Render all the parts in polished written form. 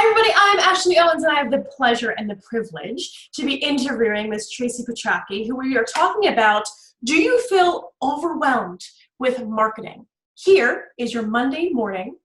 everybody, I'm Ashley Owens, and I have the pleasure and the privilege to be interviewing Miss Tracy Petracchi, who we are talking about, do you feel overwhelmed with marketing? Here is your Monday morning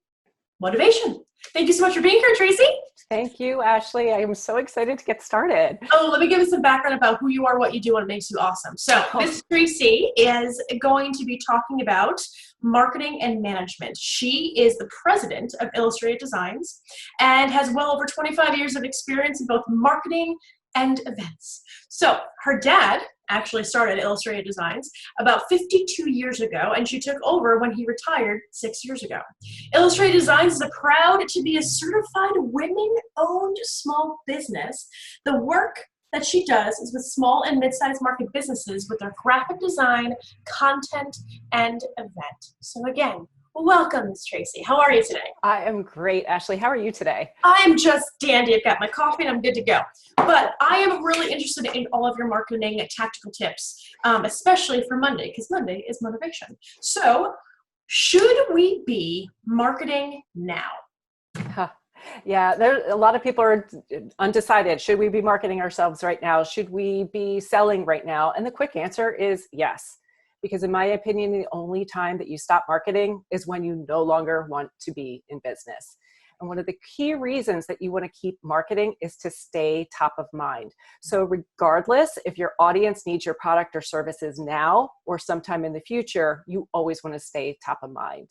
motivation. Thank you so much for being here, Tracy. Thank you, Ashley. I am so excited to get started. Oh, let me give you some background about who you are, what you do, and what makes you awesome. So Miss Tracy is going to be talking about marketing and management. She is the president of Illustrated Designs and has well over 25 years of experience in both marketing and events. So her dad actually started Illustrated Designs about 52 years ago, and she took over when he retired 6 years ago. Illustrated Designs is proud to be a certified women-owned small business. The work that she does is with small and mid-sized market businesses with their graphic design, content, and event. So again, welcome, Ms. Tracy. How are you today? I am great, Ashley. How are you today? I'm just dandy. I've got my coffee and I'm good to go. But I am really interested in all of your marketing tactical tips, especially for Monday, because Monday is motivation. So should we be marketing now? Yeah, a lot of people are undecided. Should we be marketing ourselves right now? Should we be selling right now? And the quick answer is yes. Because in my opinion, the only time that you stop marketing is when you no longer want to be in business. And one of the key reasons that you want to keep marketing is to stay top of mind. So regardless if your audience needs your product or services now or sometime in the future, you always want to stay top of mind.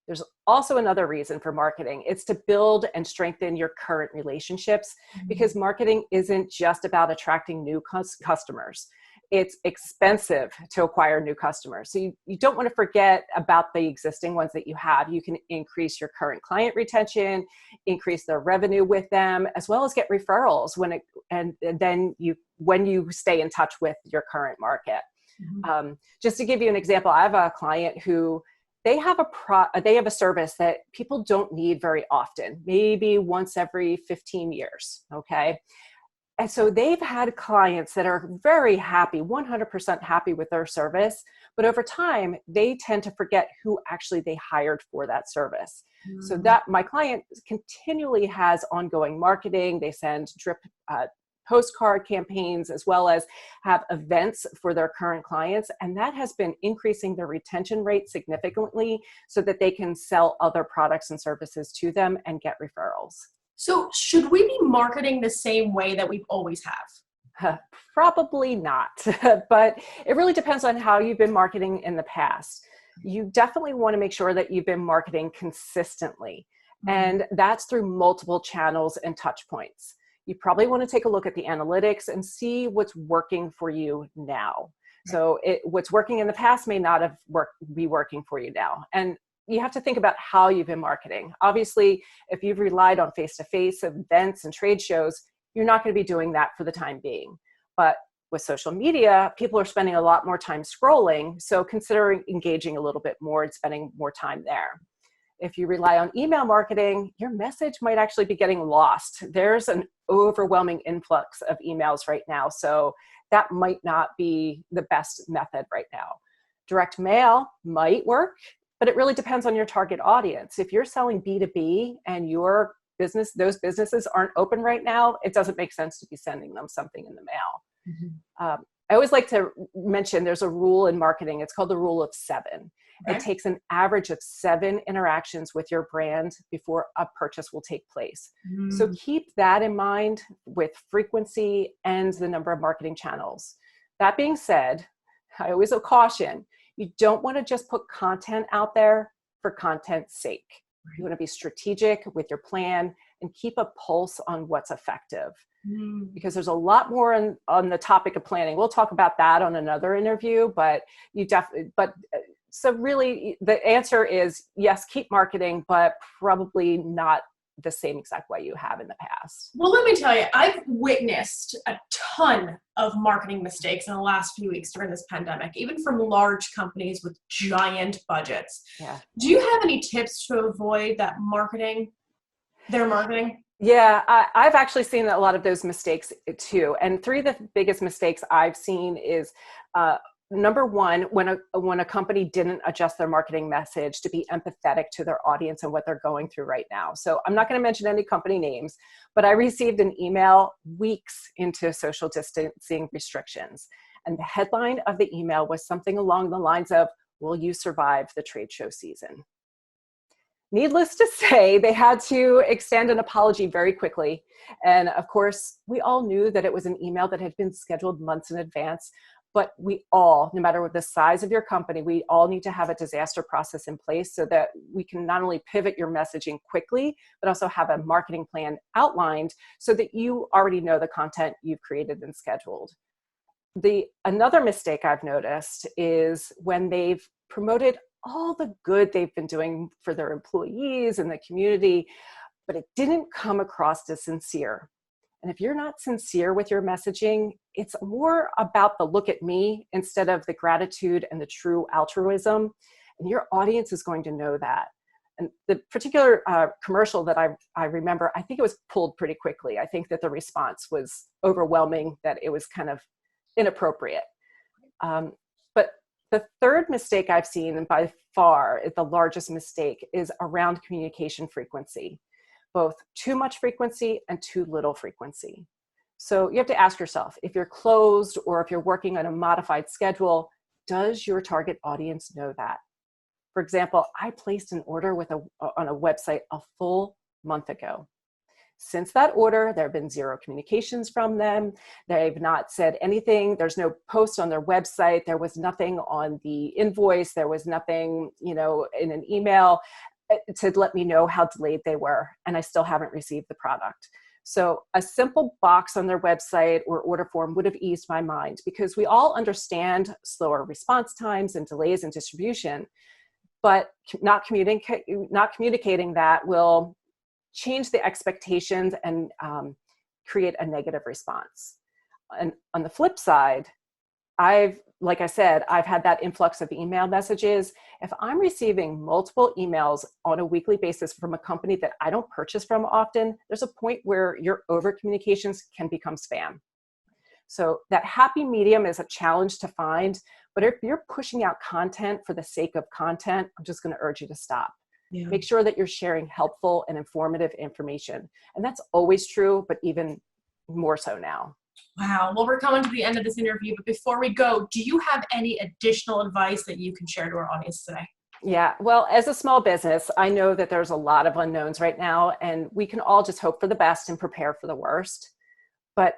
There's also another reason for marketing. It's to build and strengthen your current relationships, because marketing isn't just about attracting new customers. It's expensive to acquire new customers. So you don't want to forget about the existing ones that you have. You can increase your current client retention, increase their revenue with them, as well as get referrals when you stay in touch with your current market. Just to give you an example, I have a client who they have a service that people don't need very often, maybe once every 15 years, okay? And so they've had clients that are very happy, 100% happy with their service, but over time, they tend to forget who actually they hired for that service. So that my client continually has ongoing marketing. They send drip postcard campaigns, as well as have events for their current clients. And that has been increasing their retention rate significantly so that they can sell other products and services to them and get referrals. So should we be marketing the same way that we've always have? Probably not, but it really depends on how you've been marketing in the past. You definitely want to make sure that you've been marketing consistently, and that's through multiple channels and touch points. You probably want to take a look at the analytics and see what's working for you now. So what's working in the past may not be working for you now. And you have to think about how you've been marketing. Obviously, if you've relied on face-to-face events and trade shows, you're not going to be doing that for the time being. But with social media, people are spending a lot more time scrolling. So consider engaging a little bit more and spending more time there. If you rely on email marketing, your message might actually be getting lost. There's an overwhelming influx of emails right now. So that might not be the best method right now. Direct mail might work, but it really depends on your target audience. If you're selling B2B and those businesses aren't open right now, it doesn't make sense to be sending them something in the mail. I always like to mention there's a rule in marketing. It's called the rule of 7. It takes an average of 7 interactions with your brand before a purchase will take place. So keep that in mind with frequency and the number of marketing channels. That being said, I always caution, you don't want to just put content out there for content's sake. You want to be strategic with your plan and keep a pulse on what's effective. Because there's a lot more on the topic of planning. We'll talk about that on another interview, so really the answer is yes, keep marketing, but probably not the same exact way you have in the past. Well, let me tell you, I've witnessed a ton of marketing mistakes in the last few weeks during this pandemic, even from large companies with giant budgets. Yeah. Do you have any tips to avoid their marketing? Yeah, I've actually seen a lot of those mistakes too. And 3 of the biggest mistakes I've seen is number one, when a company didn't adjust their marketing message, to be empathetic to their audience and what they're going through right now. So I'm not going to mention any company names, but I received an email weeks into social distancing restrictions. And the headline of the email was something along the lines of, "Will you survive the trade show season?" Needless to say, they had to extend an apology very quickly. And of course, we all knew that it was an email that had been scheduled months in advance. But we all, no matter what the size of your company, we all need to have a disaster process in place so that we can not only pivot your messaging quickly, but also have a marketing plan outlined so that you already know the content you've created and scheduled. Another mistake I've noticed is when they've promoted all the good they've been doing for their employees and the community, but it didn't come across as sincere. And if you're not sincere with your messaging, it's more about the look at me instead of the gratitude and the true altruism. And your audience is going to know that. And the particular commercial that I remember, I think it was pulled pretty quickly. I think that the response was overwhelming, that it was kind of inappropriate. But the third mistake I've seen, and by far the largest mistake, is around communication frequency. Both too much frequency and too little frequency. So you have to ask yourself, if you're closed or if you're working on a modified schedule, does your target audience know that? For example, I placed an order on a website a full month ago. Since that order, there have been zero communications from them. They've not said anything. There's no post on their website. There was nothing on the invoice. There was nothing, in an email to let me know how delayed they were, and I still haven't received the product. So a simple box on their website or order form would have eased my mind, because we all understand slower response times and delays in distribution, but not communicating that will change the expectations and create a negative response. And on the flip side, like I said, I've had that influx of email messages. If I'm receiving multiple emails on a weekly basis from a company that I don't purchase from often, there's a point where your over communications can become spam. So that happy medium is a challenge to find, but if you're pushing out content for the sake of content, I'm just going to urge you to stop. Yeah. Make sure that you're sharing helpful and informative information. And that's always true, but even more so now. Wow. Well, we're coming to the end of this interview, but before we go, do you have any additional advice that you can share to our audience today? Yeah. Well, as a small business, I know that there's a lot of unknowns right now, and we can all just hope for the best and prepare for the worst. But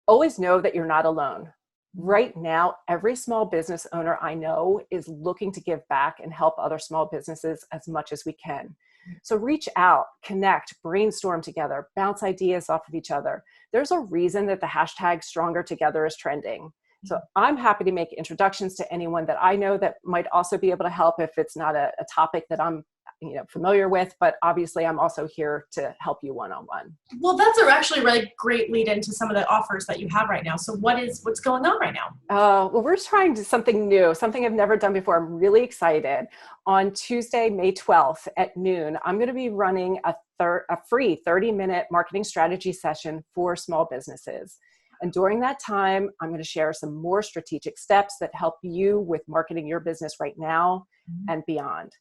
always know that you're not alone. Right now, every small business owner I know is looking to give back and help other small businesses as much as we can. So reach out, connect, brainstorm together, bounce ideas off of each other. There's a reason that the hashtag Stronger Together is trending. So I'm happy to make introductions to anyone that I know that might also be able to help if it's not a topic that I'm familiar with, but obviously I'm also here to help you one-on-one. Well, that's actually a really great lead into some of the offers that you have right now. So what's going on right now? Well, we're trying something new, something I've never done before. I'm really excited. On Tuesday, May 12th at noon, I'm going to be running a free 30-minute marketing strategy session for small businesses. And during that time, I'm going to share some more strategic steps that help you with marketing your business right now and beyond.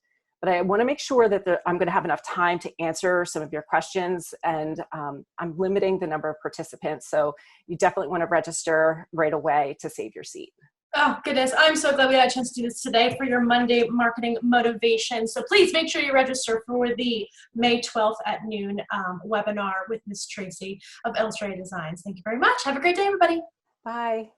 But I want to make sure that I'm going to have enough time to answer some of your questions, and I'm limiting the number of participants. So you definitely want to register right away to save your seat. Oh, goodness. I'm so glad we had a chance to do this today for your Monday marketing motivation. So please make sure you register for the May 12th at noon webinar with Miss Tracy of Illustrated Designs. Thank you very much. Have a great day, everybody. Bye.